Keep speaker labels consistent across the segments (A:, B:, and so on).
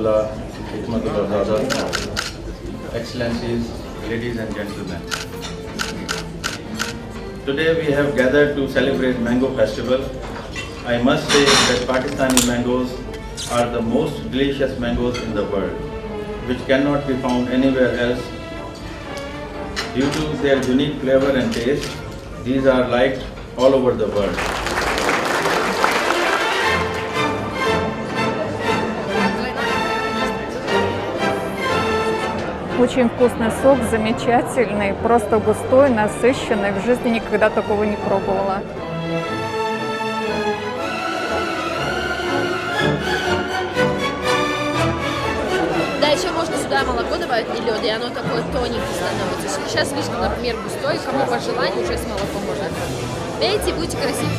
A: Hidayatullah, Hikmatullah Zada, Excellencies, ladies and gentlemen. Today we have gathered to celebrate Mango Festival. I must say that Pakistani mangoes are the most delicious mangoes in the world, which cannot be found anywhere else. Due to their unique flavor and taste, these are liked all over the world.
B: Очень вкусный сок, замечательный, просто густой, насыщенный. В жизни никогда такого не пробовала.
C: Да, еще можно сюда молоко добавить и лед, и оно такое тоненькое становится. Сейчас слишком, например, густой, кому по желанию уже с молоком можно. Пейте, будьте красивы.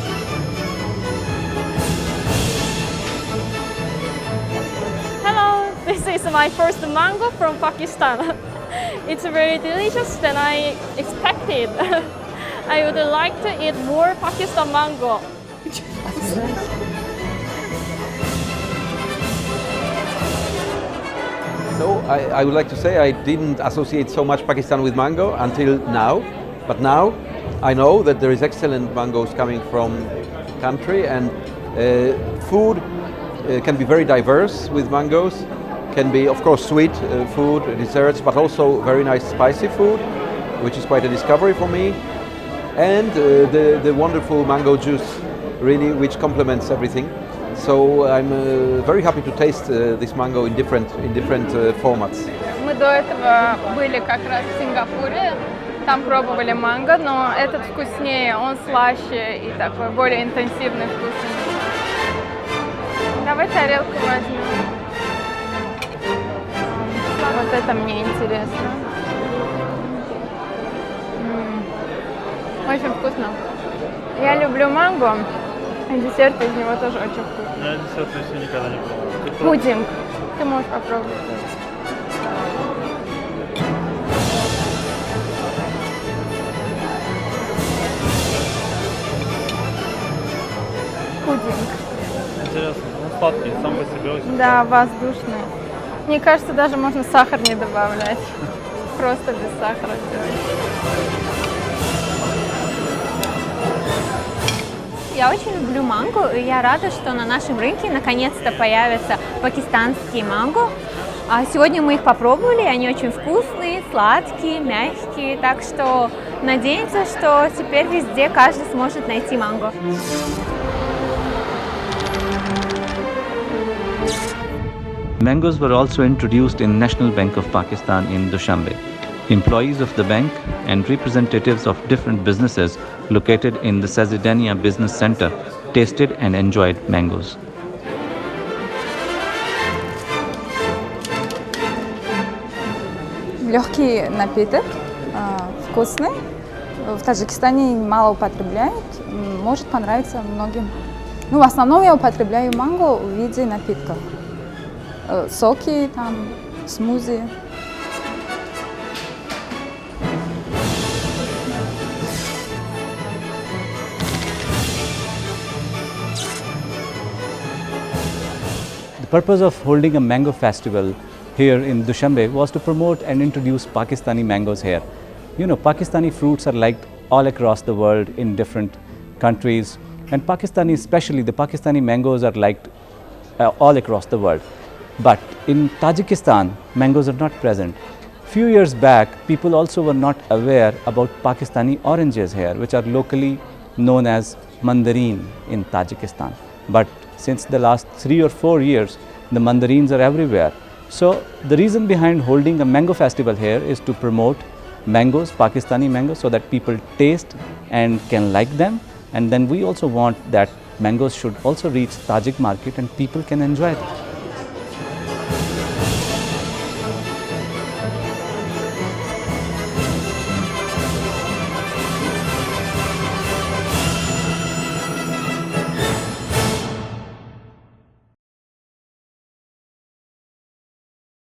D: This is my first mango from Pakistan. It's very delicious than I expected. I would like to eat more Pakistan mango.
E: So I would like to say I didn't associate so much Pakistan with mango until now, but now I know that there is excellent mangoes coming from country, and food can be very diverse with mangoes. Can be, of course, sweet food, desserts, but also very nice spicy food, which is quite a discovery for me. And the wonderful mango juice, really, which complements everything. So I'm very happy to taste this mango in different formats.
B: Мы до этого были как раз в Сингапуре, там пробовали манго, но этот вкуснее, он слаще и такой более интенсивный вкус. Давай тарелку возьмем. Вот это мне интересно. Очень вкусно. Я люблю манго, и десерт из него тоже очень вкусный.
F: Я десерт еще никогда не пробовал.
B: Пудинг. Ты можешь попробовать. Пудинг.
F: Интересно, он сладкий, сам по себе очень.
B: Да, воздушный. Мне кажется, даже можно сахар не добавлять. Просто без сахара сделать.
G: Я очень люблю манго, и я рада, что на нашем рынке наконец-то появятся пакистанские манго. Сегодня мы их попробовали, они очень вкусные, сладкие, мягкие, так что надеемся, что теперь везде каждый сможет найти манго.
H: Mangoes were also introduced in National Bank of Pakistan in Dushanbe. Employees of the bank and representatives of different businesses located in the Sazidania Business Center tasted and enjoyed mangoes.
I: Легкий напиток, вкусный. В Таджикистане мало употребляют, может понравиться многим. Ну, в основном я употребляю манго в виде напитков. Соки, там, смузи.
J: The purpose of holding a mango festival here in Dushanbe was to promote and introduce Pakistani mangoes here. You know, Pakistani fruits are liked all across the world in different countries, and Pakistani, especially the Pakistani mangoes, are liked all across the world. But in Tajikistan, mangoes are not present. Few years back, people also were not aware about Pakistani oranges here, which are locally known as mandarin in Tajikistan. But since the last 3 or 4 years, the mandarins are everywhere. So the reason behind holding a mango festival here is to promote mangoes, Pakistani mangoes, so that people taste and can like them. And then we also want that mangoes should also reach Tajik market and people can enjoy them.